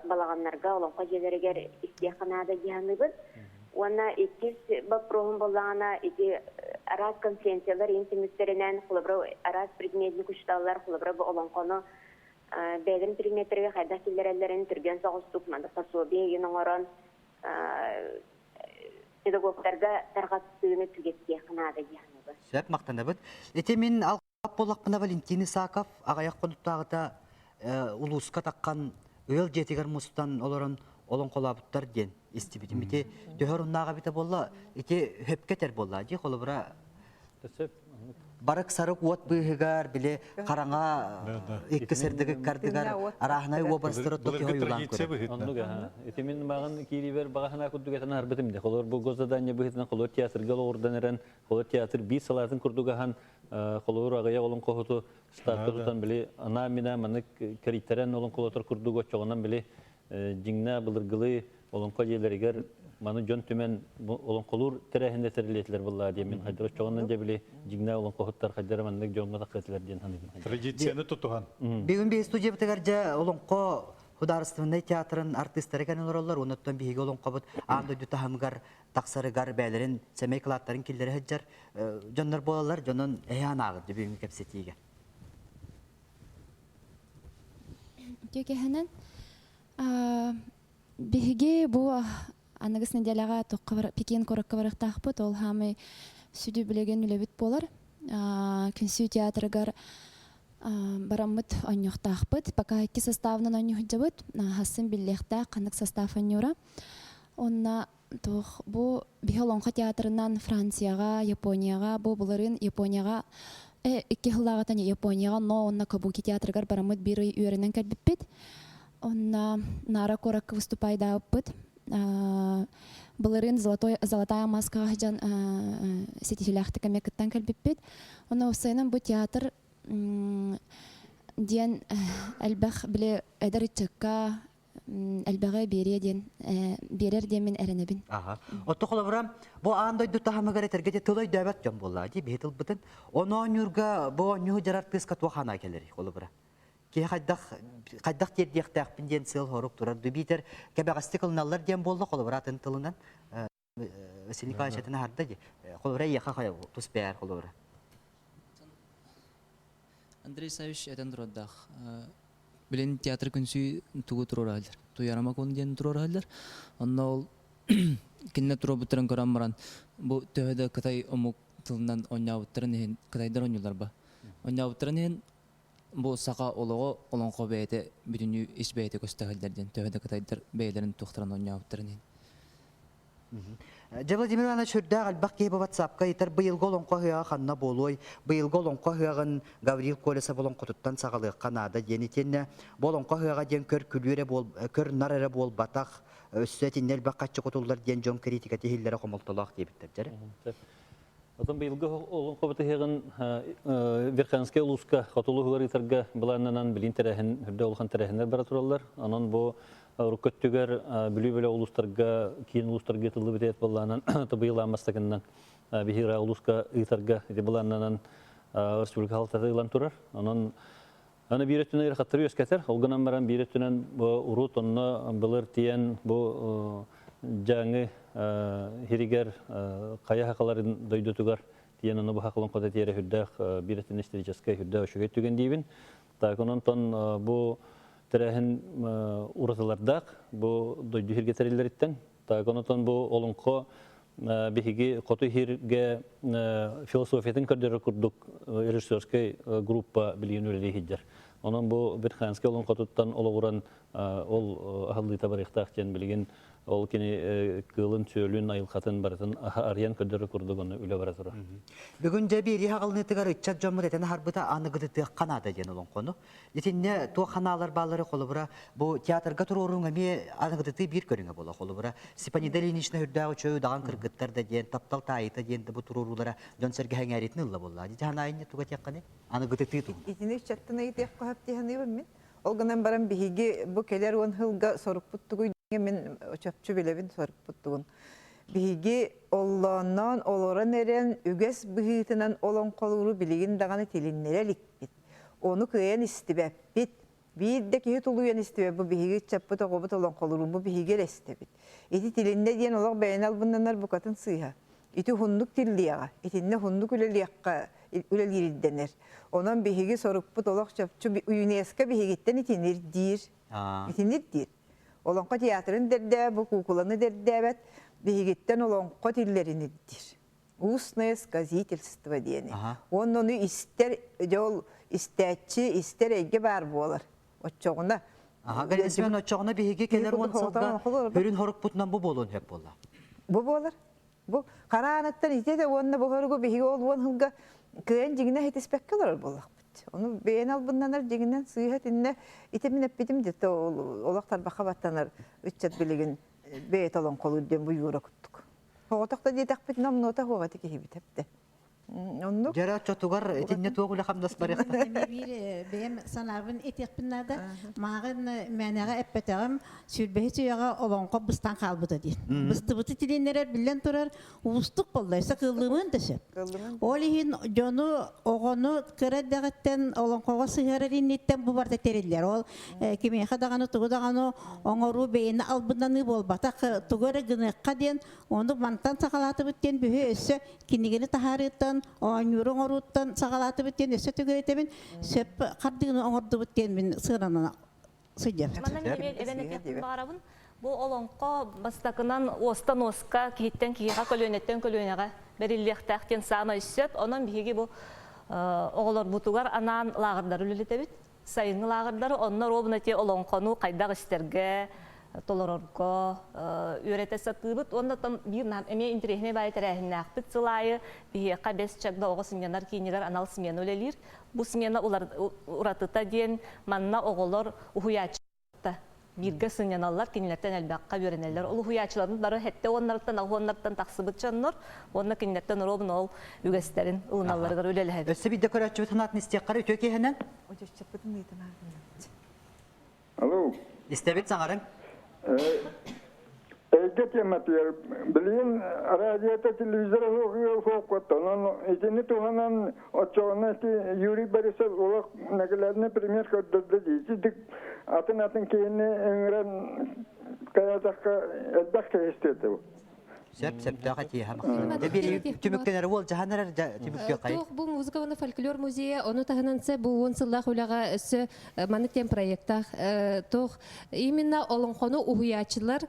балаганнарга олым коҗеләргә истәханада гәһәмибе. Ona ikis baprohum bolana iti aras konferensiyalar intimistlerinen kulubra aras предметник uçtallar kulubra bu olan konu beylerin предметтерге hayda killerlerin türgen soğustuk manda fasobiye yenoran pedagoglarga tarqattığını tügetkiye kınada yani. Şep maqtanabıt. Ete min alqap bolaqpına Valentin Isakov ağayak konuttağıda uluska takkan öl jetigar mustan olaran олон қолабыттар ден истибитим ите дөһөр уннага бите болла ите хөпкетер болла ди холобра барак сарык вот быгар биле караңа икки сердеге кардыгар арахнай обарстыр токи хоюлан көрө оннуга ите мен маган киривер багана кудугатан арбетим де холор бу гозаданья быгытна холор театрга орданерен холор театр би салатын курдугахан холор агая олон кохоту стартырдан биле ана мина манык критерен олон колотор курдуга чогонан биле Жиңна былыргылы олонко жерлерігер маны жон түмен олонқолур тәрәхінде тәрелетлер бұлла деймін. Қайдыр çoğundan жебілі жиңна олонқоғыттар қайдары маннық жонға таққетілер дейін ханығын. Традицияны тұтуған. Бегін бей студия бұтығар жа олонқо хударыстывындай театрын артисттары кәнен оралар, оныттан бейге олонқо бұд аңды дүтахымғар, тақсарығар бәлерін, сәмей қылаттарын келдері хәджар, жонлар болалар, жонын әйан ағыды бейін кәпсетейге. Төкеһенен биһиги бу анагыс неделяга Пекин коракка барактахпыт, ол хамы сүдү билеген үлебит болар. Күнсү театрыгар барамыт оньохтахпыт, пока икки составынан оньохджабыт, хасын биллехта канык состав оньюра. Онна тох бу бихолонха театрынан Францияга, Японияга, бу буларын Японияга икки хыллагатан Японияга, но онна кабуки театрыгар барамыт бири үйренен калбиппит. Онна нара коракка выступайда опыт. Буларын золотая маска хаджан сетихиляхты камекаттан калбиппит. Онна усайнан бу театр диен әлбәх биле эдерчекка әлбәгә берер демен әренебин. Ага. Отто холобрам бу андай дутахамыгар этергете тылой дәбәт жон болла ди бетил бутын. Оны нюрга бу ню жарат песка тухана келер холобра. Ки хайдах тердиктак пинден сел хорук турар дубитер кебагастыкылналар дем болду холобра тылынан. Василий Николаевич это харда ди. Холобра яха хая туспер холобра. Андрей Савич этен турдах. Билен театр күнсү тугу туралар. Туярама кон ден туралар. Онна ол кинне туробутран корамаран. Бу төһөдө кытай омук тылынан оньябыттырын кытайдар оньюлар ба. Оньябыттырын бу сака олого олонко бейте бүтүнү иш бейте көстөгөлдерден төһөдө кытайдар бейлерин тухтаран оньябыттырын. Владимир Иванович хүрдәг албакки бу WhatsApp-ка итер быйылгы олонко хыга ханна болой, быйылгы олонко хыгын Гаврил Колеса болонко туттан сагалык канада денетенне болонко хыга ден көр күлүре бол көр нарары бол батак өссөтиннел баккачы котулдар ден жон критика тегиллере комолтолак дебиттер. Отон быйылгы олонко бутыгын Верханске улуска котулугар итерге буланнан билин терехин хүрдө олхан терехинер бара тураллар. Анан бу рукөттүгөр бүлү-бүлү улустарга, кийин улустарга тылы битет болланан табыйламастыгынан бихира улуска ыйтарга ити буланнан республика халтатыйлан турар. Анан аны биретүнө хаттыр өскәтер. Олгынан баран биретүнөн урут онно былыр тиен бу жаңы хиригер кая хакаларын дойдутугар тиен аны бу хакылын кода тиере хүддах биретүн истерическая хүддах шугет түген дибин. Так онон тон бу терехин уратылардак бу дойду хиргетерилериттен. Так онон бу олонко бихиги коту хирге философиятын көрдөрө курдук режиссерский группа билген үлеле хиджер. Онон бу бирханский олон котуттан ологуран ол ахаллы табарыктак тен билген ол кини кылын чөлүн айылкатын баратын арыян көдөрө курдугуну үлө бара тура. Бүгүн же бири хагылны тыгар иччат жоммут этен харбыта аныгыты канада ден олон кону. Итинне то ханалар балары колубура бу театрга турурунга ме аныгыты бир көрүнгө боло колубура. Степанида Ильинична хүрдөгө чөй даган кыргыттар да ден таптал тайыта ден бу турурулара жон серге хаңаритны ылла болла. Жана туга текканы аныгыты тыту. Итине иччаттыны итек кахап тиханы мен. Олганан баран биһиги бу келер он хылга соруппуттугу мен чапчу билебин соруппуттугун. Биһиги оллоннон олорон эрен үгес быһытынан олон колуру билигин даганы тилиннере ликпит. Ону кыйын истибеппит. Бирде кихи тулуян истибеп бу биһиги чаппыта гобут олон колуру бу биһиги лестебит. Ити тилинне диен олог бейнал буннанар букатын сыйха. Ити хундук тиллияга, итинне хундук үлелиякка үлелиридденер. Онан биһиги соруппут олог чапчу ЮНЕСКО биһигиттен итинир дир. Итинир дир. Олонко театрын дерде, бу кукуланы дердебет, биһигиттен олонко тиллерини дир. Устное сказительство диени. Онну истер жол истәчи, истер эге бар болар. Оччогуна. Галисмен оччогуна биһиги келер он сылга бүрүн хорукпутунан бу болон хеп болла. Бу болар. Бу караанаттан итеде онна бу хоругу биһиги олуон хылга кыйын жигине хетиспеккелер боллак. Onu beğen albınlanır diğinden sıyhat inne itemin eppidim de olaktar bakabatanar üççat biligin beyt olan kolu den bu yura kuttuk. Otakta diye takpit nam nota hoğatı ki hibit hepte. Onu Jara çotugar etinne tuğula hamdas barıqta. Benim sanavın etekpinlerde mağın mənəğə eppeteğim sülbehi tüyağa olan qabıstan kalbıda değil. Bıstıbıtı tilinler bilen turar ulustuk bollaysa kıllımın dışı. Olihin jonu oğonu kıradağıtten olan qağa sığarır innetten bu barda teriller. Ol kimi xadağını tuğdağını oğoru beyni albındanı bolbata tuğara gınıqqa den onu mantan saqalatı bitten bühü össü kinigini taharıttan Oñurun oruttan sağalatı bitten öse tügüretemin söp kardığını oğurdu bitten min sığranana sıcap. Mandan evenet barabın bu olonqa bastakынан ostan oska kihitten kiha kölönetten kölönege berillektakten sana üssöp onun bihigi bu oğlar butugar anan lağırдар ülületebit. Sayın lağırдар onlar obnati olonqonu qaydag isterge толорорго үйрете сатыбыт онда там бир нам эме интерехне бай терехнакпыт сылайы бие кабес чагда ого сменалар кинилер анал смена өлелир бу смена улар уратыта ден манна оголор ухуячта бирге сменалар кинилерден элбакка беренелер ул ухуячыларын бары хетте оннардан таксыбыт чаннор онна кинилерден робун ол үгестерин ылналарга өлеле. Өссө бидде көрөчү танатын истеккары төкехенен. Очоччапытын ыйтын. Алло. Истебит саңарың. Эйгет яматыр. Билин радиода телевизор фокута. Но эти туханан очоғанати Юрий Борисов олақ нәгелеріне премьер көрдірді дейді. Атын кейіне өңірен қаязаққа әддақ кәйістеді. Сеп дага тиһа мактана. Дебери түмүктенер бол жаһанар түмүккө кай. Тох бу музыка ва фольклор музее оны тахананса бу он сыллах улага өсө манытен проекттах тох именно олонхону уhuячылар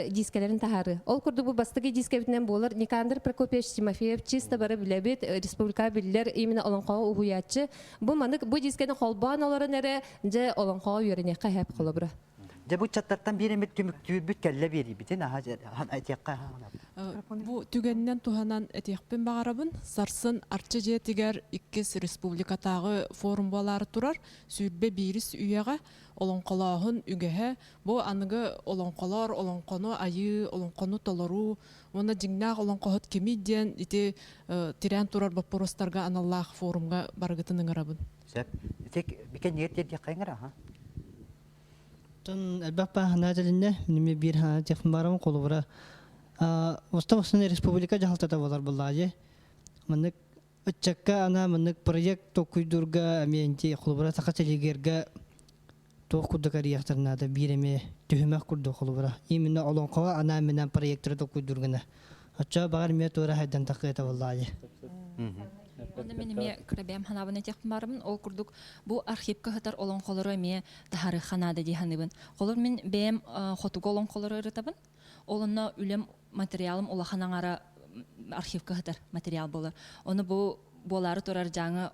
дискелерин тахары. Ол курду бу бастыгы дискебитнен болар Никандр Прокопьевич Тимофеев чисто бары билебит республика биллер именно олонхо уhuячы. Бу манык бу дискени холбан оларын эре же олонхо үйрөне кайып колобура. Дебу чаттартан биремет түмүктүү бүткәлле бери битен айтякка. Бу түгеннен туханан этекпен багарабын сарсын арчы же тигер 2 республикатагы форум балары турар сүрбе бирис үйеге олонколоһун үгеһе бу аныгы олонколор олонкону айы олонкону толору оны жиңнак олонкохот кемиден ити тирен турар бапоростарга аналлах форумга баргытын ыңырабын. Сеп тек бикен нерте кайгыра ха. Тон элбапа ханадалинне минеме бир хана техмарам колубра. Уставсына республика жахалтата болар буллаже. Мынык Чакка ана мынык проект токуйдурга аменти колубра такачалигерге токудда карияхтарнада биреме түһүмәк курду колубра. Именно олонкога ана менен проекттер токуйдургана. Ача багар ме тора хайдан такыта буллаже. Онда менеме крабем ханабына техмарым ол курдук бу архивка хатар олонколору ме тахары ханада диханыбын. Колор мен бем хотуга олонколору ырытабын. Олонна үлем материалым улаханаңара архивка хатар материал болар. Оны бу болары турар жаңы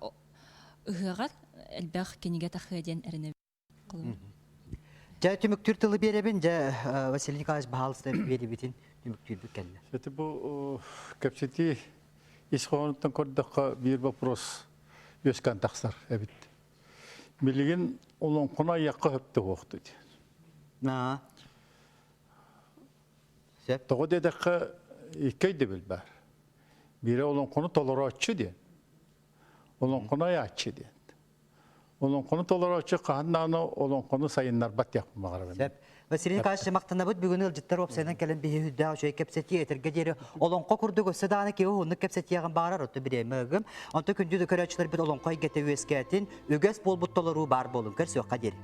ыгыгар элбах кенеге тахыден эрене. Жа түмүктүр тылы беребин, жа Василий Николаевич Бахалысты беребитин түмүктүр бүккенде. Это бу капсити исхонуттан кордакка бир вопрос өскөн таксар эбит. Билген олонкуна якка хөптө окты. На. Сеп. Того дедакка икейде бил бар. Бире олонкуну толорочу де. Олонкуна ячы де. Олонкуну толорочу каханнаны олонкуну сайыннар бат якмагара. Сеп. Василий Николаевич мактанабыт бүгүн ылжыттар опсайнан келен бихи хүдда ошой кепсети этерге дери олонко курдук өсөдааны ке уунук кепсетияган баарар отто биремегим. Онто күндү көрөчүлөр бит олонкой гете үескетин үгөс болбуттолору бар болун көрсөкка дери.